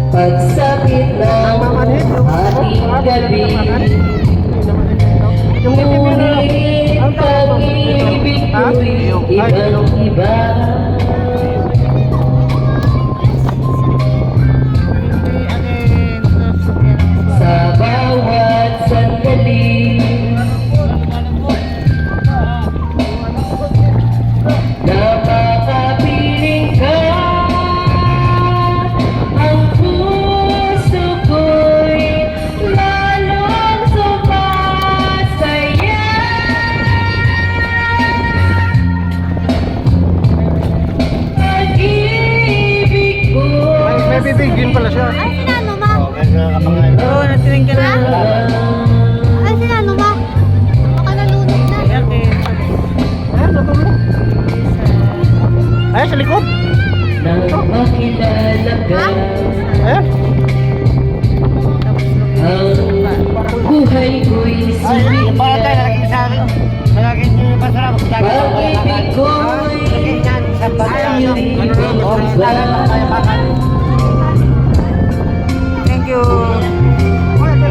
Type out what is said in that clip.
pagsapit ng ating gabi, ngunit pag-ibig ko'y ibang-iba. Sa bawat sandali na makapiling ka, ang puso ko'y lalong sumasaya. Pag-ibig ko May bibigyan pala siya. Ay, sinano ma? Oo, natiling ka na. Ay, sinano ma? Baka nalunod na. Ayan, natulog. Ayan, sa likod. nang makilala ka. Ayan. Ang buhay ko'y sumikat. Pag-ibig ko'y sa'yo'y ibang-iba.